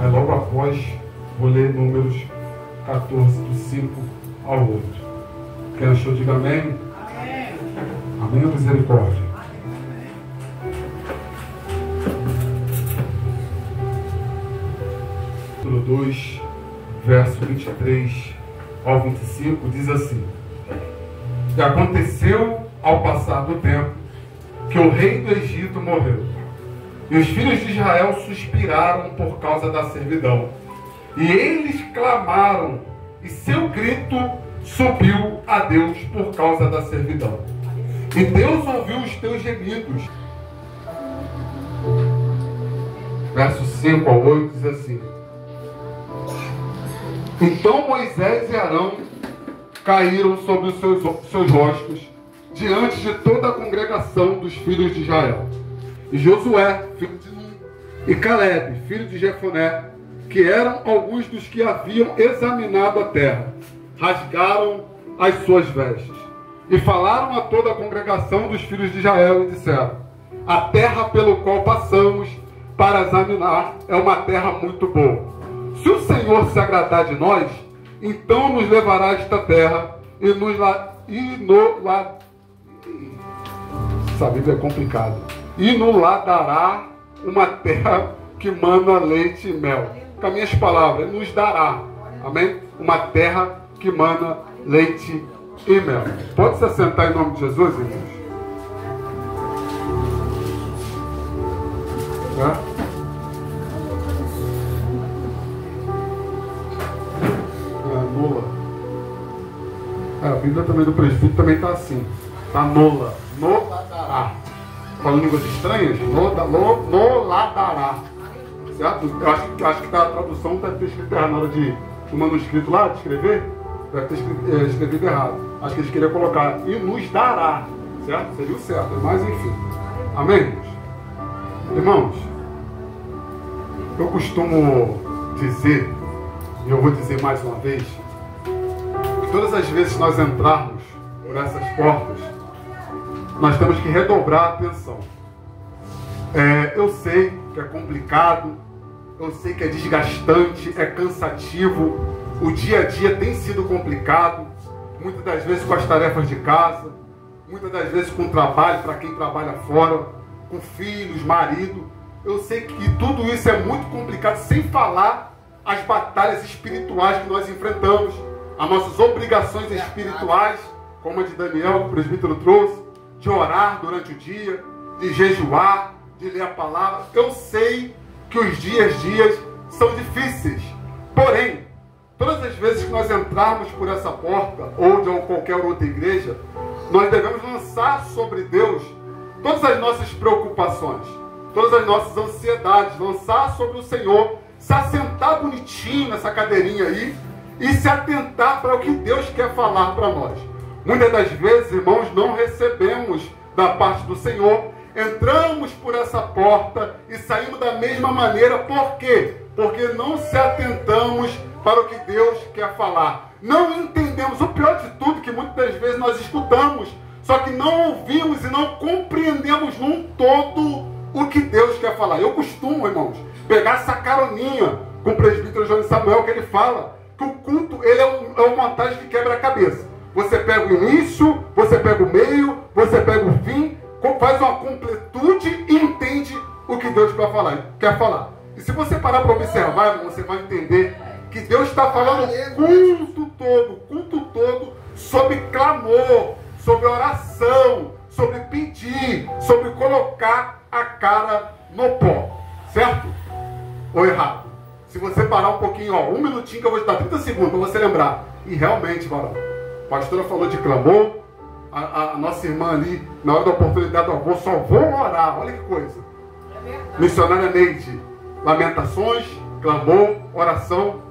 Aí logo após, vou ler Números 14, do 5 ao 8. Quem achou, diga amém. Amém. Amém ou misericórdia? Capítulo 2, verso 23 ao 25, diz assim: E aconteceu, ao passar do tempo, que o rei do Egito morreu. E os filhos de Israel suspiraram por causa da servidão. E eles clamaram, e seu grito subiu a Deus por causa da servidão. E Deus ouviu os teus gemidos. Versos 5 ao 8 diz assim: Então Moisés e Arão caíram sobre os seus rostos diante de toda a congregação dos filhos de Israel. E Josué, filho de Nun, e Caleb, filho de Jefoné, que eram alguns dos que haviam examinado a terra, rasgaram as suas vestes e falaram a toda a congregação dos filhos de Israel e disseram: A terra pelo qual passamos para examinar é uma terra muito boa. Se o Senhor se agradar de nós, então nos levará a esta terra essa Bíblia é complicada. E nos lá dará uma terra que mana leite e mel. Com as minhas palavras, nos dará, amém? Uma terra que mana leite e mel. Pode se assentar em nome de Jesus, irmãos? Nula. A Bíblia também do presbítero também está assim. Está nula. Noladará. Falando línguas estranhas, noladará. Certo? Eu acho que a tradução deve ter escrito errado na hora do manuscrito lá, de escrever. Deve ter escrevido errado. Acho que eles queriam colocar e nos dará. Certo? Seria o certo. Mas enfim. Amém, irmãos? Irmãos, eu costumo dizer, e eu vou dizer mais uma vez, que todas as vezes que nós entrarmos por essas portas, nós temos que redobrar a atenção. Eu sei que é complicado, eu sei que é desgastante, é cansativo, o dia a dia tem sido complicado, muitas das vezes com as tarefas de casa, muitas das vezes com o trabalho, para quem trabalha fora, com filhos, marido. Eu sei que tudo isso é muito complicado, sem falar as batalhas espirituais que nós enfrentamos, as nossas obrigações espirituais, como a de Daniel, que o presbítero trouxe, de orar durante o dia, de jejuar, de ler a palavra. Eu sei que os dias são difíceis. Porém, todas as vezes que nós entrarmos por essa porta, ou de qualquer outra igreja, nós devemos lançar sobre Deus todas as nossas preocupações, todas as nossas ansiedades, lançar sobre o Senhor, se assentar bonitinho nessa cadeirinha aí e se atentar para o que Deus quer falar para nós. Muitas das vezes, irmãos, não recebemos da parte do Senhor, entramos por essa porta e saímos da mesma maneira. Por quê? Porque não se atentamos para o que Deus quer falar. Não entendemos. O pior de tudo, que muitas das vezes nós escutamos, só que não ouvimos e não compreendemos num todo o que Deus quer falar. Eu costumo, irmãos, pegar essa caroninha com o presbítero João Samuel, que ele fala que o culto ele é uma montagem de quebra-cabeça. Você pega o início, você pega o meio, você pega o fim, faz uma completude e entende o que Deus quer falar. E se você parar para observar, irmão, você vai entender que Deus está falando o culto todo, sobre clamor, sobre oração, sobre pedir, sobre colocar a cara no pó. Certo? Ou errado? Se você parar um pouquinho, um minutinho que eu vou te dar 30 segundos para você lembrar. E realmente, varão, a pastora falou de clamor, a nossa irmã ali, na hora da oportunidade do almoço, só vou orar. Olha que coisa. Missionária Neide, lamentações, clamor, oração.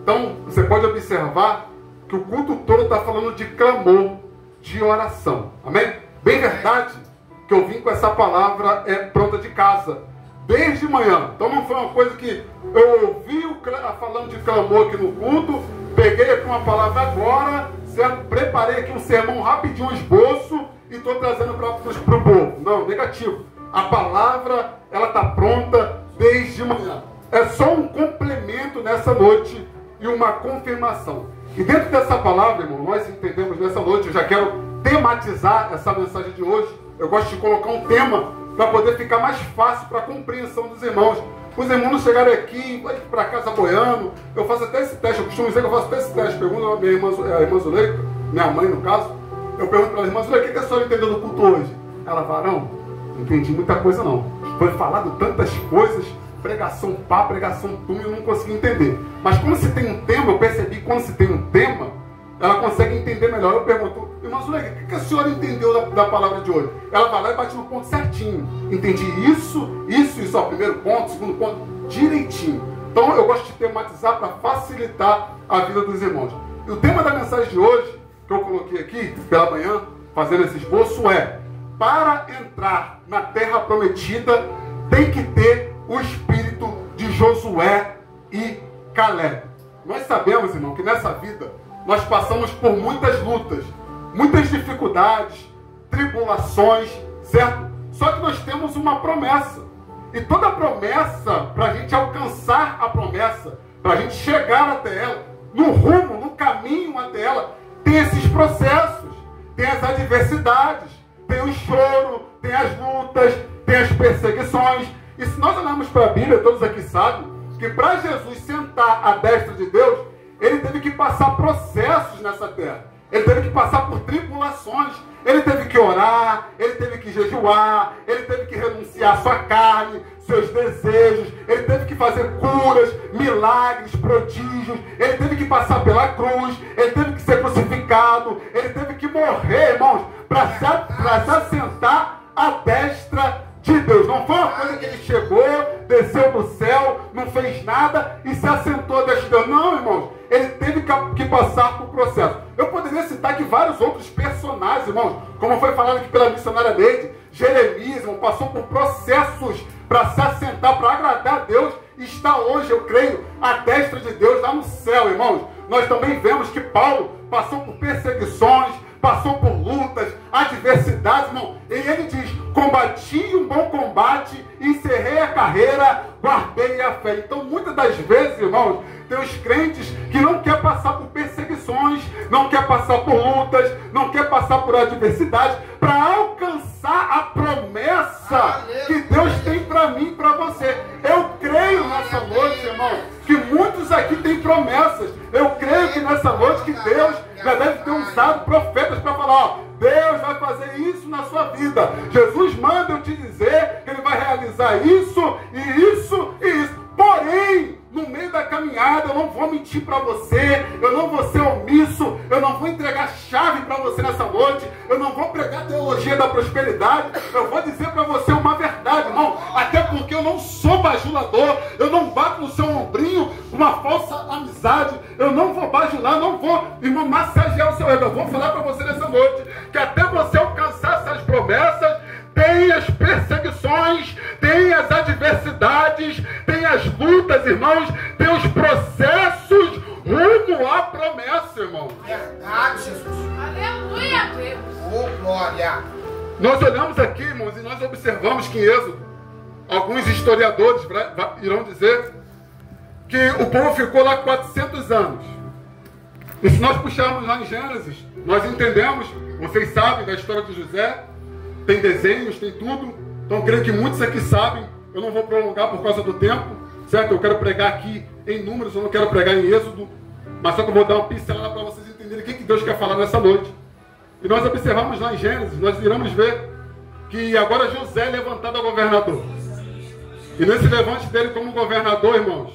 Então, você pode observar que o culto todo está falando de clamor, de oração. Amém? Bem verdade que eu vim com essa palavra pronta de casa, desde manhã. Então não foi uma coisa que eu ouvi falando de clamor aqui no culto, peguei aqui uma palavra agora, certo? Preparei aqui um sermão rapidinho, um esboço, e estou trazendo para o povo. Não, negativo. A palavra, ela está pronta desde manhã. É só um complemento nessa noite e uma confirmação. E dentro dessa palavra, irmão, nós entendemos nessa noite, eu já quero tematizar essa mensagem de hoje. Eu gosto de colocar um tema para poder ficar mais fácil para a compreensão dos irmãos. Os irmãos não chegarem aqui, vai para casa boiando. Eu faço até esse teste, eu costumo dizer que eu faço até esse teste. Pergunto a minha irmã Zuleika, minha mãe no caso, eu pergunto para ela, irmã Zuleika, o que a senhora entendeu do culto hoje? Ela fala, não entendi muita coisa não. Foi falado tantas coisas, pregação pá, pregação tum, eu não consegui entender. Mas quando se tem um tema, eu percebi que quando se tem um tema, ela consegue entender melhor. Eu pergunto, irmã Zuleika, o que a senhora entendeu da palavra de hoje? Ela vai lá e bate no ponto certinho. Entendi isso, ó, primeiro ponto, segundo ponto, direitinho. Então eu gosto de tematizar para facilitar a vida dos irmãos. E o tema da mensagem de hoje, que eu coloquei aqui pela manhã, fazendo esse esboço, é: para entrar na terra prometida, tem que ter o espírito de Josué e Caleb. Nós sabemos, irmão, que nessa vida nós passamos por muitas lutas, muitas dificuldades, tribulações, certo? Só que nós temos uma promessa. E toda promessa, para a gente alcançar a promessa, para a gente chegar até ela, no rumo, no caminho até ela, tem esses processos, tem as adversidades, tem o choro, tem as lutas, tem as perseguições. E se nós olharmos para a Bíblia, todos aqui sabem que para Jesus sentar à destra de Deus, ele teve que passar processos nessa terra. Ele teve que passar por tribulações. Ele teve que orar, ele teve que jejuar, ele teve que renunciar à sua carne, seus desejos. Ele teve que fazer curas, milagres, prodígios. Ele teve que passar pela cruz. Ele teve que ser crucificado. Ele teve que morrer, irmãos, para se assentar à destra de Deus. Não foi uma coisa que ele chegou, desceu do céu, não fez nada e se assentou à destra de Deus. Não, irmãos. Ele teve que passar por processo. Eu poderia citar aqui vários outros personagens, irmãos, como foi falado aqui pela missionária Neide. Jeremias, irmão, passou por processos para se assentar, para agradar a Deus, e está hoje, eu creio, à destra de Deus lá no céu, irmãos. Nós também vemos que Paulo passou por perseguições, passou por lutas, adversidades, irmão. E ele diz: combati um bom combate, encerrei a carreira, guardei a fé. Então, muitas das vezes, irmãos, tem os crentes que não querem passar por perseguições, não querem passar por lutas, não querem passar por adversidades, para alcançar a promessa que Deus tem para mim e para você. Eu creio nessa noite, irmão, que muitos aqui têm promessas. Eu creio que nessa noite que Deus já deve ter usado profetas para falar: ó, Deus vai fazer isso na sua vida. Jesus manda eu te dizer que Ele vai realizar isso e isso e isso. Porém, no meio da caminhada, eu não vou mentir para você, eu não vou ser omisso, eu não vou entregar chave para você nessa noite, eu não vou pregar a teologia da prosperidade, eu vou dizer para você uma verdade, irmão, até porque eu não sou bajulador, eu não bato no seu ombrinho uma falsa amizade, eu não vou bajular, não vou, irmão, massagear o seu ego. Eu vou falar para você nessa noite que até você alcançar essas promessas, tem as perseguições, tem as adversidades, tem as lutas, irmãos, tem os processos rumo à promessa, irmão. Verdade, Jesus. Aleluia, Deus. Oh, glória. Nós olhamos aqui, irmãos, e nós observamos que em Êxodo, alguns historiadores irão dizer que o povo ficou lá 400 anos. E se nós puxarmos lá em Gênesis, nós entendemos, vocês sabem da história de José, tem desenhos, tem tudo. Então, creio que muitos aqui sabem. Eu não vou prolongar por causa do tempo, certo? Eu quero pregar aqui em números, eu não quero pregar em Êxodo, mas só que eu vou dar uma pincelada para vocês entenderem o que Deus quer falar nessa noite. E nós observamos lá em Gênesis, nós iremos ver que agora José é levantado a governador. E nesse levante dele como governador, irmãos,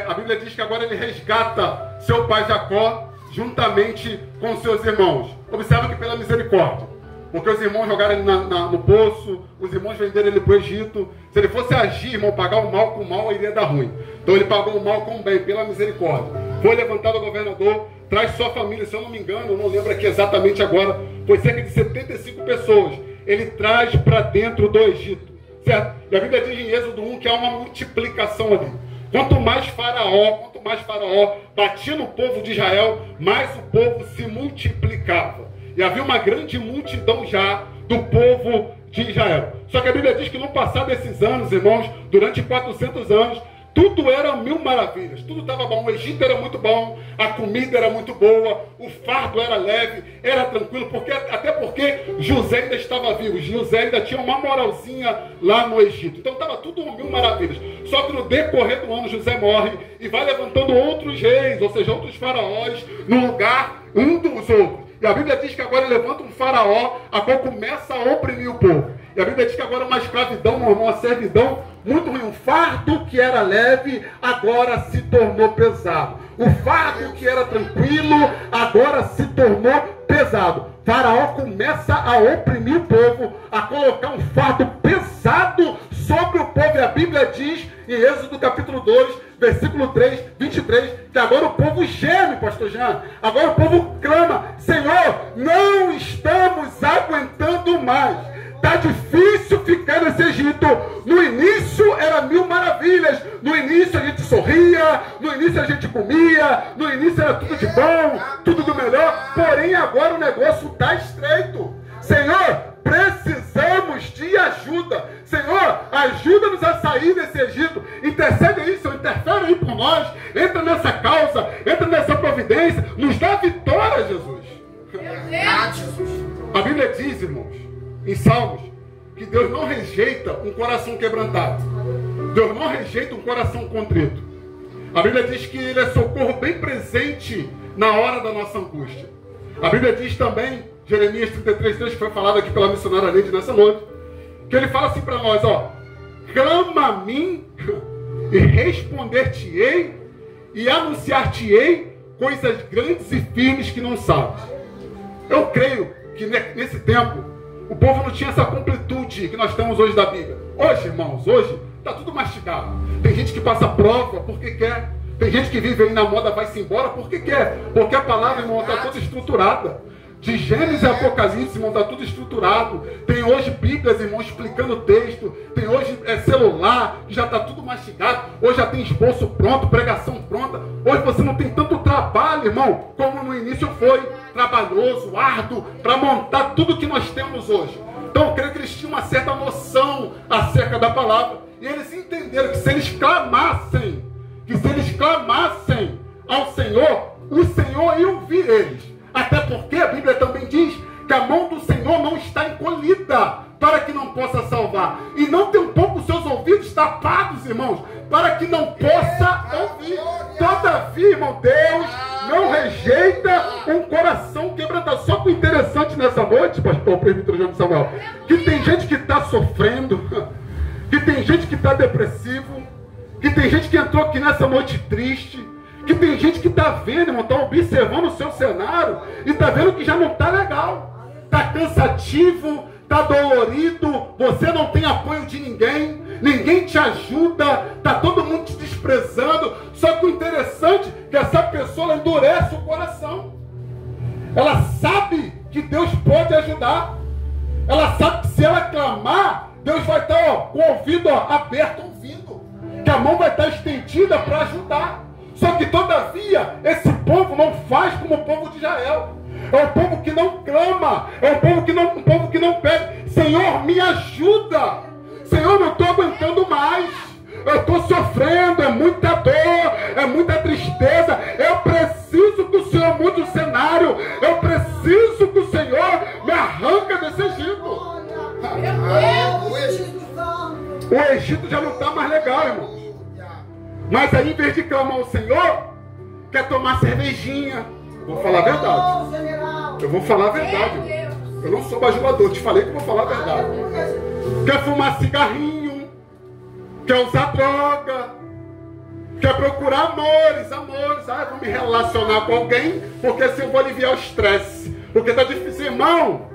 a Bíblia diz que agora ele resgata seu pai Jacó juntamente com seus irmãos. Observa que pela misericórdia. Porque os irmãos jogaram ele no poço, os irmãos venderam ele para o Egito. Se ele fosse agir, irmão, pagar o mal com o mal, iria dar ruim. Então ele pagou o mal com o bem, pela misericórdia. Foi levantado o governador, traz sua família, se eu não me engano, eu não lembro aqui exatamente agora, foi cerca de 75 pessoas. Ele traz para dentro do Egito, certo? E a Bíblia diz em Êxodo 1 que há uma multiplicação ali. Quanto mais Faraó batia no povo de Israel, mais o povo se multiplicava. E havia uma grande multidão já do povo de Israel. Só que a Bíblia diz que no passar desses anos, irmãos, durante 400 anos, Tudo era mil maravilhas, tudo estava bom. O Egito era muito bom, a comida era muito boa, o fardo era leve, era tranquilo, até porque José ainda estava vivo. José ainda tinha uma moralzinha lá no Egito. Então estava tudo mil maravilhas. Só que no decorrer do ano José morre e vai levantando outros reis, ou seja, outros faraós, no lugar um dos outros. E a Bíblia diz que agora ele levanta um faraó, a qual começa a oprimir o povo. E a Bíblia diz que agora uma escravidão, uma servidão muito ruim. Um fardo que era leve, agora se tornou pesado. O fardo que era tranquilo, agora se tornou pesado. Faraó começa a oprimir o povo, a colocar um fardo pesado sobre o povo. E a Bíblia diz, em Êxodo capítulo 2, versículo 3, 23, que agora o povo geme, pastor Jean. Agora o povo clama: Senhor, não estamos aguentando mais. Está difícil ficar nesse Egito. No início era mil maravilhas. No início a gente sorria. No início a gente comia. No início era tudo de bom, tudo do melhor. Porém agora o negócio está estreito. Senhor, precisamos de ajuda. Senhor, ajuda-nos a sair desse Egito. Intercede aí, Senhor, interfere aí por nós. Entra nessa causa, entra nessa providência. Nos dá vitória, Jesus. A Bíblia diz, irmãos, em Salmos, que Deus não rejeita um coração quebrantado. Deus não rejeita um coração contrito. A Bíblia diz que Ele é socorro bem presente na hora da nossa angústia. A Bíblia diz também, Jeremias 33:3, que foi falado aqui pela missionária Neide nessa noite, que Ele fala assim para nós, ó: clama a mim e responder-te-ei e anunciar-te-ei coisas grandes e firmes que não sabes. Eu creio que nesse tempo o povo não tinha essa completude que nós temos hoje da Bíblia. Hoje, irmãos, hoje está tudo mastigado. Tem gente que passa prova porque quer. Tem gente que vive aí na moda, vai-se embora porque quer. Porque a palavra, irmão, está toda estruturada. De Gênesis e Apocalipse, irmão, está tudo estruturado. Tem hoje Bíblias, irmão, explicando o texto. Tem hoje celular, que já está tudo mastigado. Hoje já tem esboço pronto, pregação pronta. Hoje você não tem tanto trabalho, irmão, como no início foi. Trabalhoso, árduo, para montar tudo que nós temos hoje. Então eu creio que eles tinham uma certa noção acerca da palavra. E eles entenderam que se eles clamassem ao Senhor, o Senhor ia ouvir eles. Até porque a Bíblia também diz que a mão do Senhor não está encolhida para que não possa salvar. E não tem um pouco os seus ouvidos tapados, irmãos, para que não possa ouvir. Todavia, irmão, Deus não rejeita um coração quebrantado. Só que o interessante nessa noite, pastor presbítero João Samuel, que tem gente que está sofrendo, que tem gente que está depressivo, que tem gente que entrou aqui nessa noite triste, que tem gente que está vendo, irmão, está observando o seu cenário e está vendo que já não está legal, está cansativo, está dolorido, você não tem apoio de ninguém, ninguém te ajuda, está todo mundo te desprezando. Só que o interessante é que essa pessoa endurece o coração. Ela sabe que Deus pode ajudar. Ela sabe que se ela clamar, Deus vai estar com o ouvido aberto ouvindo, que a mão vai estar estendida para ajudar. Só que todavia esse povo não faz como o povo de Israel. É um povo que não clama, é um povo que não pede: Senhor, me ajuda. Senhor, não estou aguentando mais. Eu estou sofrendo, é muita dor, é muita tristeza. Eu preciso que o Senhor mude o cenário. Eu preciso que o Senhor me arranque desse Egito. O Egito já não está mais legal, irmão. Mas aí, em vez de clamar ao Senhor, quer tomar cervejinha. Vou falar a verdade. Eu vou falar a verdade. Eu não sou bajulador, te falei que eu vou falar a verdade. Quer fumar cigarrinho, quer usar droga, quer procurar amores. Ah, vou me relacionar com alguém, porque assim eu vou aliviar o estresse. Porque está difícil, irmão,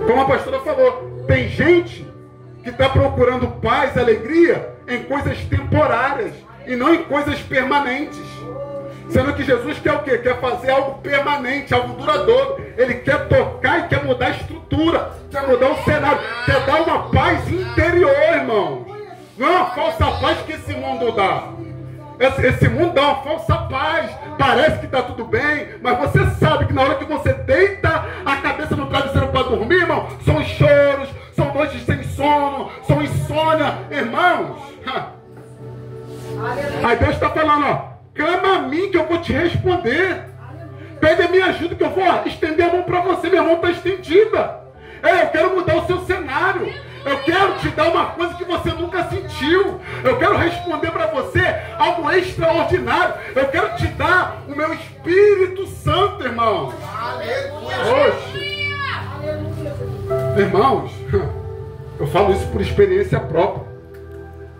como a pastora falou, tem gente que está procurando paz e alegria em coisas temporárias e não em coisas permanentes. Sendo que Jesus quer o quê? Quer fazer algo permanente, algo duradouro. Ele quer tocar e quer mudar a estrutura, quer mudar o cenário, quer dar uma paz interior, irmão. Não é uma falsa paz que esse mundo dá. Esse mundo dá uma falsa paz. Parece que está tudo bem, mas você sabe que na hora que você deita a cabeça no travesseiro para dormir, irmão, são choros, são noites sem sono, são insônia, irmãos. Aí Deus está falando, ó, clama a mim que eu vou te responder. Pede a minha ajuda que eu vou estender a mão para você. Minha mão está estendida. Eu quero mudar o seu cenário. Eu quero te dar uma coisa que você nunca sentiu. Eu quero responder para você algo extraordinário. Eu quero te dar o meu Espírito Santo, irmãos. Hoje, irmãos, eu falo isso por experiência própria.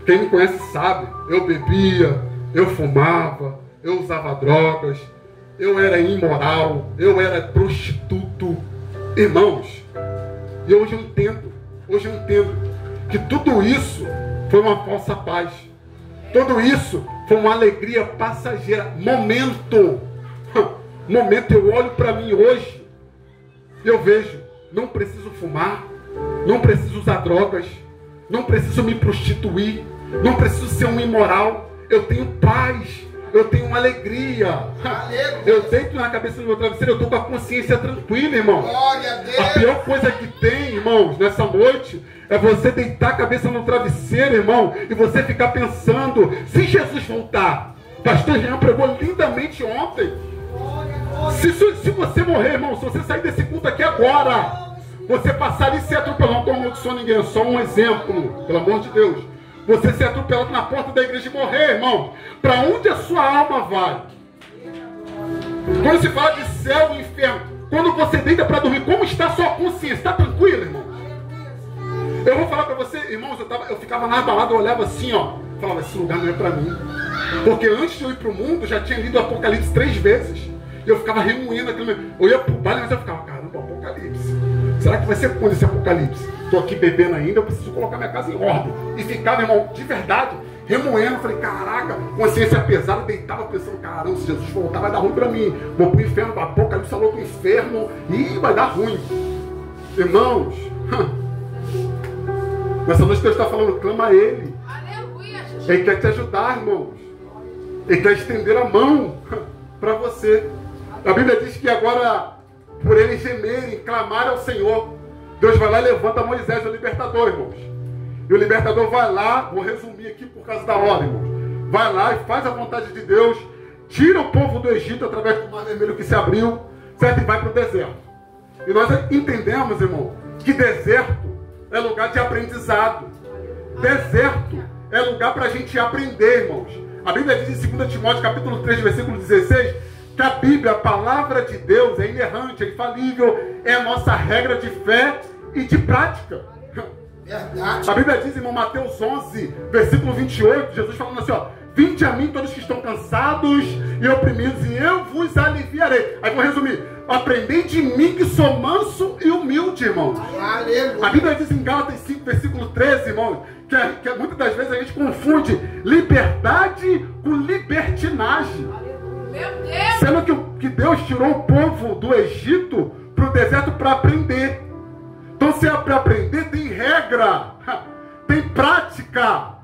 Quem me conhece sabe. Eu bebia, eu fumava, eu usava drogas, eu era imoral, eu era prostituto. Irmãos, e hoje eu entendo que tudo isso foi uma falsa paz. Tudo isso foi uma alegria passageira. Momento, eu olho para mim hoje, eu vejo, não preciso fumar, não preciso usar drogas, não preciso me prostituir, não preciso ser um imoral. Eu tenho paz, eu tenho uma alegria. Eu deito na cabeça do meu travesseiro, eu estou com a consciência tranquila, irmão. A pior coisa que tem, irmãos, nessa noite, é você deitar a cabeça no travesseiro, irmão, e você ficar pensando, se Jesus voltar. Pastor Jean pregou lindamente ontem. Se você morrer, irmão, se você sair desse culto aqui agora, você passar ali e ser atropelado, não estou amaldiçoando ninguém, é só um exemplo, pelo amor de Deus. Você ser atropelado na porta da igreja e morrer, irmão. Para onde a sua alma vai? Quando se fala de céu e inferno, quando você deita para dormir, como está a sua consciência? Está tranquilo, irmão? Eu vou falar para você, irmãos, eu ficava na balada, eu olhava assim, ó. Falava, esse lugar não é para mim. Porque antes de eu ir para o mundo, eu já tinha lido o Apocalipse 3 vezes. E eu ficava remoendo aquilo. Eu ia para o baile, mas eu ficava, caramba, Apocalipse. Será que vai ser quando esse Apocalipse? Estou aqui bebendo ainda, eu preciso colocar minha casa em ordem. E ficava, irmão, de verdade, remoendo. Falei, caraca, consciência pesada, deitava pensando, caramba, se Jesus voltar vai dar ruim para mim. Vou pro inferno, o Apocalipse falou pro inferno e vai dar ruim. Irmãos, nessa noite Deus está falando, clama a Ele. Ele quer te ajudar, irmãos. Ele quer estender a mão para você. A Bíblia diz que agora, por eles gemerem, clamarem ao Senhor, Deus vai lá e levanta Moisés, o libertador, irmãos. E o libertador vai lá, vou resumir aqui por causa da hora, irmãos. Vai lá e faz a vontade de Deus, tira o povo do Egito através do Mar Vermelho que se abriu, certo? E vai para o deserto. E nós entendemos, irmão, que deserto é lugar de aprendizado. Deserto é lugar para a gente aprender, irmãos. A Bíblia diz em 2 Timóteo, capítulo 3, versículo 16, que a Bíblia, a palavra de Deus, é inerrante, é infalível, é a nossa regra de fé e de prática. Verdade. A Bíblia diz, irmão, Mateus 11, versículo 28, Jesus falando assim, ó, vinde a mim todos que estão cansados e oprimidos, e eu vos aliviarei. Aí vou resumir, aprendei de mim que sou manso e humilde, irmão. Aleluia. A Bíblia diz em Gálatas 5, versículo 13, irmão, que muitas das vezes a gente confunde liberdade com libertinagem. Meu Deus. Sendo que Deus tirou o povo do Egito para o deserto para aprender. Então, se é para aprender, tem regra, tem prática.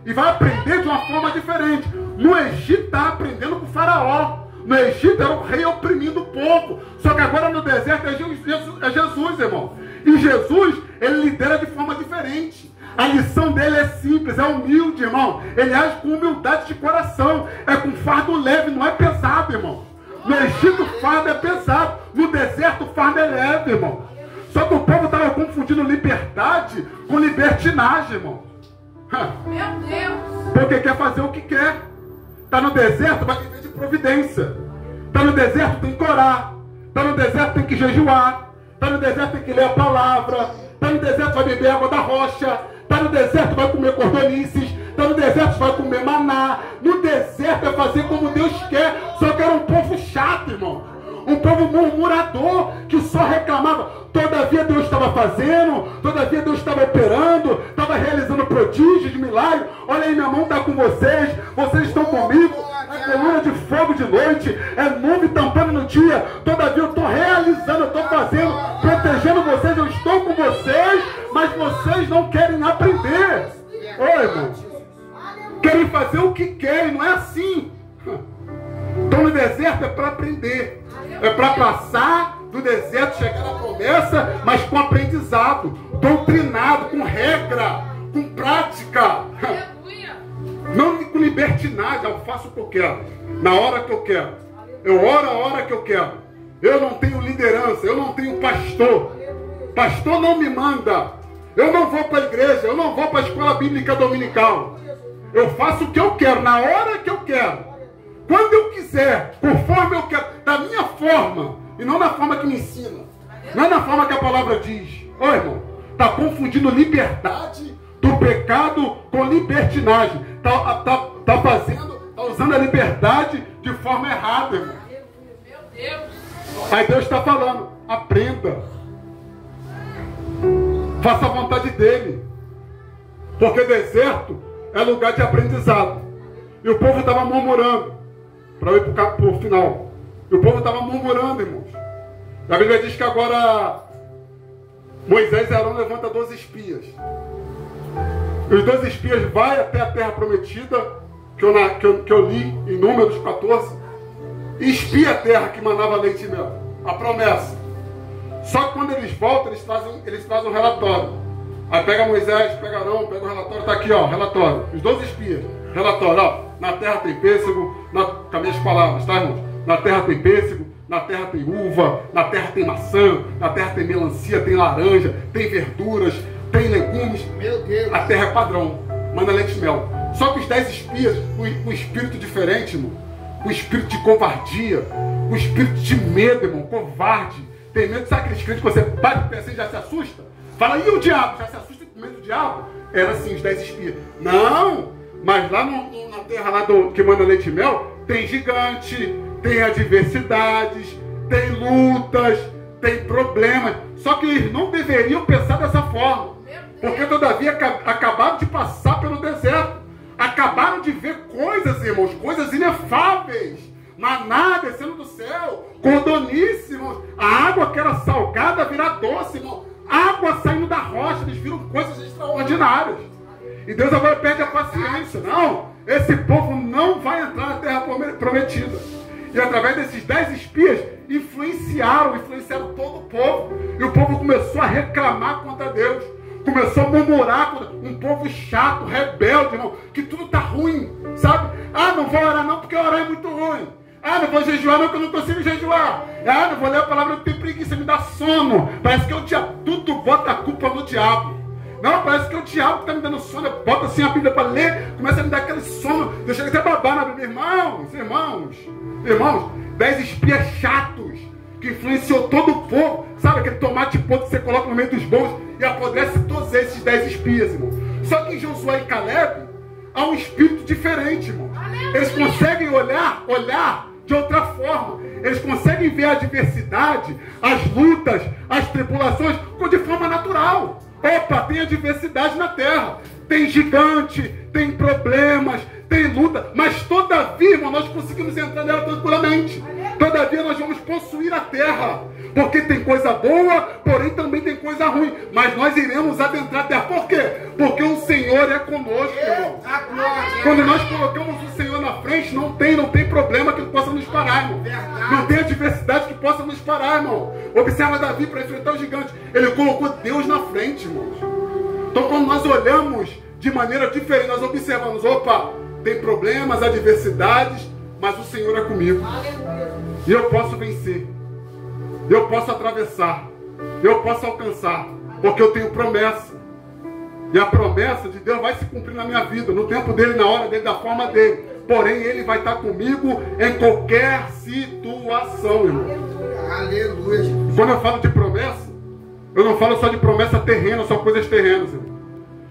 E vai aprender de uma forma diferente. No Egito está aprendendo com o faraó. No Egito era o rei oprimindo o povo. Só que agora no deserto é Jesus, irmão. E Jesus, ele lidera de forma diferente. A lição dele é simples, é humilde, irmão. Ele age com humildade de coração. É com fardo leve, não é pesado, irmão. No Egito o fardo é pesado. No deserto o fardo é leve, irmão. Só que o povo estava confundindo liberdade com libertinagem, irmão. Meu Deus! Porque quer fazer o que quer. Está no deserto, vai viver de providência. Está no deserto, tem que orar. Está no deserto, tem que jejuar. Está no deserto, tem que ler a palavra. Está no deserto, vai beber água da rocha. Está no deserto, vai comer cordonices. Está no deserto, vai comer maná. No deserto é fazer como Deus quer. Só que era um povo chato, irmão. Um povo murmurador que só reclamava. Todavia Deus estava fazendo, todavia Deus estava operando, estava realizando prodígios, milagres. Olha aí, minha mão está com vocês, vocês estão comigo. É coluna de fogo de noite, é nuvem tampando no dia. Todavia eu estou realizando, eu estou fazendo, protegendo vocês, eu estou com vocês, mas vocês não querem aprender. Oi, irmão. Querem fazer o que querem, não é assim. Então no deserto é para aprender, é para passar do deserto, chegar na promessa, mas com aprendizado. doutrinado, com regra, com prática. Não com libertinagem. Eu faço o que eu quero, na hora que eu quero. Eu oro a hora que eu quero. Eu não tenho liderança, eu não tenho pastor. Pastor não me manda. Eu não vou para a igreja, eu não vou para a escola bíblica dominical. Eu faço o que eu quero, na hora que eu quero. Quando eu quiser, conforme eu quero, da minha forma, e não da forma que me ensina. Não é da forma que a palavra diz. Ô irmão, está confundindo liberdade do pecado com libertinagem. Está usando a liberdade de forma errada, irmão. Meu Deus. Aí Deus está falando, aprenda. Faça a vontade dele. Porque deserto é lugar de aprendizado. E o povo estava murmurando. Para eu ir para o final. E o povo estava murmurando, irmãos. A Bíblia diz que agora Moisés e Arão levantam 12 espias. E os 12 espias vão até a terra prometida, que eu li em Números 14, e espia a terra que mandava leite e mel. A promessa. Só que quando eles voltam, eles trazem um relatório. Aí pega Moisés, pega Arão, pega o relatório, está aqui, ó, relatório. Os 12 espias. Relatório, ó. Na terra tem pêssego, com as minhas palavras, tá, irmãos? Na terra tem pêssego, na terra tem uva, na terra tem maçã, na terra tem melancia, tem laranja, tem verduras, tem legumes. Meu Deus. A terra é padrão, manda leite e mel. Só que os 10 espias, com espírito diferente, irmão, com espírito de covardia, com espírito de medo, irmão, covarde. Tem medo, sabe aqueles crentes que você bate o pé assim e já se assusta? Fala, e o diabo? Já se assusta com medo do diabo? Era assim, os 10 espias. Não, mas lá na terra lá que manda leite e mel, tem gigante, tem adversidades, tem lutas, tem problemas. Só que eles não deveriam pensar dessa forma. Porque todavia acabaram de passar pelo deserto. Acabaram de ver coisas, irmãos, coisas inefáveis. Maná descendo do céu, cordonice, irmãos. A água que era salgada vira doce, irmão. Água saindo da rocha, eles viram coisas extraordinárias. E Deus agora pede a paciência. Não, esse povo não vai entrar na terra prometida. E através desses 10 espias, influenciaram todo o povo. E o povo começou a reclamar contra Deus. Começou a murmurar contra um povo chato, rebelde, irmão, que tudo está ruim, sabe? Ah, não vou orar não, porque orar é muito ruim. Ah, não vou jejuar não, porque eu não consigo jejuar. Ah, não vou ler a palavra, eu tenho preguiça, me dá sono. Parece que é o diabo, tudo bota a culpa no diabo. Não, parece que é o diabo que está me dando sono. Eu boto assim a Bíblia para ler, começa a me dar aquele sono. Eu chego até a babar na Bíblia. Irmãos, 10 espias chatos, que influenciou todo o povo. Sabe aquele tomate podre que você coloca no meio dos bons e apodrece todos esses 10 espias, irmão. Só que em Josué e Caleb há um espírito diferente, irmão. Eles conseguem olhar de outra forma. Eles conseguem ver a adversidade, as lutas, as tribulações de forma natural. Opa, tem adversidade na terra, tem gigante, tem problemas, tem luta, mas todavia, irmão, nós conseguimos entrar nela tranquilamente. Todavia nós vamos possuir a terra, porque tem coisa boa, porém também tem coisa ruim, mas nós iremos adentrar a terra. Por quê? Porque o Senhor é conosco, irmão. Quando nós colocamos o Senhor na frente, não tem problema que possa nos parar, irmão. Não tem adversidade que possa nos parar, irmão. Observa Davi para enfrentar o gigante, ele colocou Deus na frente, irmãos. Então quando nós olhamos de maneira diferente, nós observamos, opa, tem problemas, adversidades, mas o Senhor é comigo. E eu posso vencer. Eu posso atravessar. Eu posso alcançar. Porque eu tenho promessa. E a promessa de Deus vai se cumprir na minha vida, no tempo dele, na hora dele, da forma dele. Porém, ele vai estar comigo em qualquer situação, irmão. Aleluia. Quando eu falo de promessa, eu não falo só de promessa terrena, só coisas terrenas, irmão.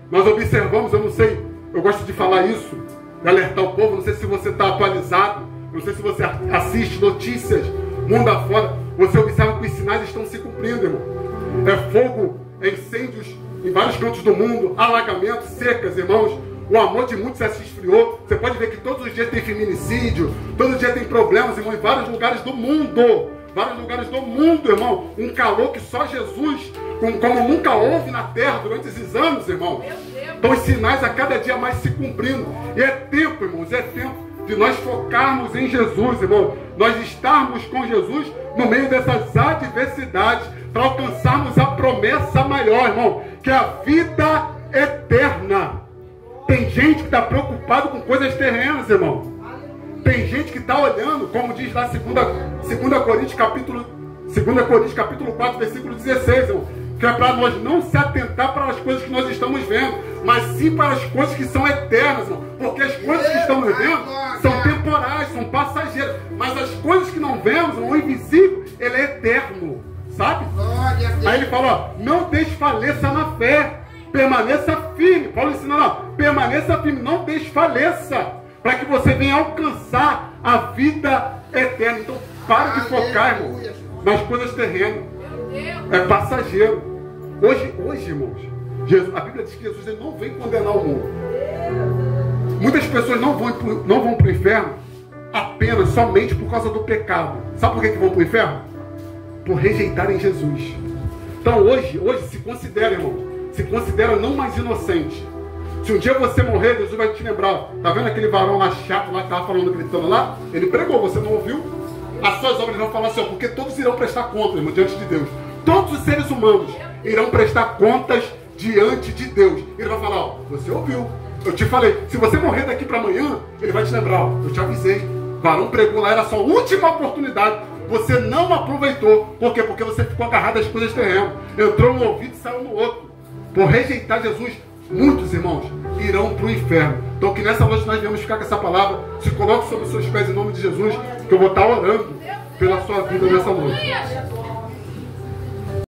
Nós observamos, eu não sei, eu gosto de falar isso, de alertar o povo, não sei se você está atualizado, não sei se você assiste notícias, mundo afora, você observa que os sinais estão se cumprindo, irmão. É fogo, é incêndios em vários cantos do mundo, alagamentos, secas, irmãos. O amor de muitos se esfriou. Você pode ver que todos os dias tem feminicídio, todos os dias tem problemas, irmão, em vários lugares do mundo. Vários lugares do mundo, irmão. Um calor que só Jesus, como nunca houve na terra durante esses anos, irmão. Então os sinais a cada dia mais se cumprindo. E é tempo, irmãos, é tempo de nós focarmos em Jesus, irmão. Nós estarmos com Jesus no meio dessas adversidades, para alcançarmos a promessa maior, irmão, que é a vida eterna. Tem gente que está preocupado com coisas terrenas, irmão. Tem gente que está olhando, como diz lá 2 Coríntios capítulo 4, versículo 16, irmão, que é para nós não se atentar para as coisas que nós estamos vendo, mas sim para as coisas que são eternas, irmão. Porque as coisas que estamos vendo são temporais, são passageiras, mas as coisas que não vemos, o invisível, ele é eterno, sabe? Aí ele fala, ó, não desfaleça na fé, permaneça firme. Paulo ensina, não, permaneça firme, não desfaleça, para que você venha alcançar a vida eterna. Então, para de focar, irmão, nas coisas terrenas. É passageiro. Hoje, irmãos, a Bíblia diz que Jesus ele não vem condenar o mundo. Muitas pessoas não vão para o inferno apenas, somente por causa do pecado. Sabe por que vão para o inferno? Por rejeitarem Jesus. Então hoje se considera, irmão, se considera não mais inocente. Se um dia você morrer, Jesus vai te lembrar. Tá vendo aquele varão lá chato lá que estava falando, gritando lá? Ele pregou, você não ouviu? As suas obras vão falar assim, ó, porque todos irão prestar contas, irmão, diante de Deus. Todos os seres humanos irão prestar contas diante de Deus. Ele vai falar, ó, você ouviu, eu te falei. Se você morrer daqui para amanhã, ele vai te lembrar, ó, eu te avisei. O varão pregou lá, era a sua última oportunidade. Você não aproveitou. Por quê? Porque você ficou agarrado às coisas terrenas. Entrou no ouvido e saiu no outro. Por rejeitar Jesus, muitos irmãos irão para o inferno. Então que nessa noite nós viemos ficar com essa palavra. Se coloque sobre os seus pés em nome de Jesus, que eu vou estar orando pela sua vida nessa noite.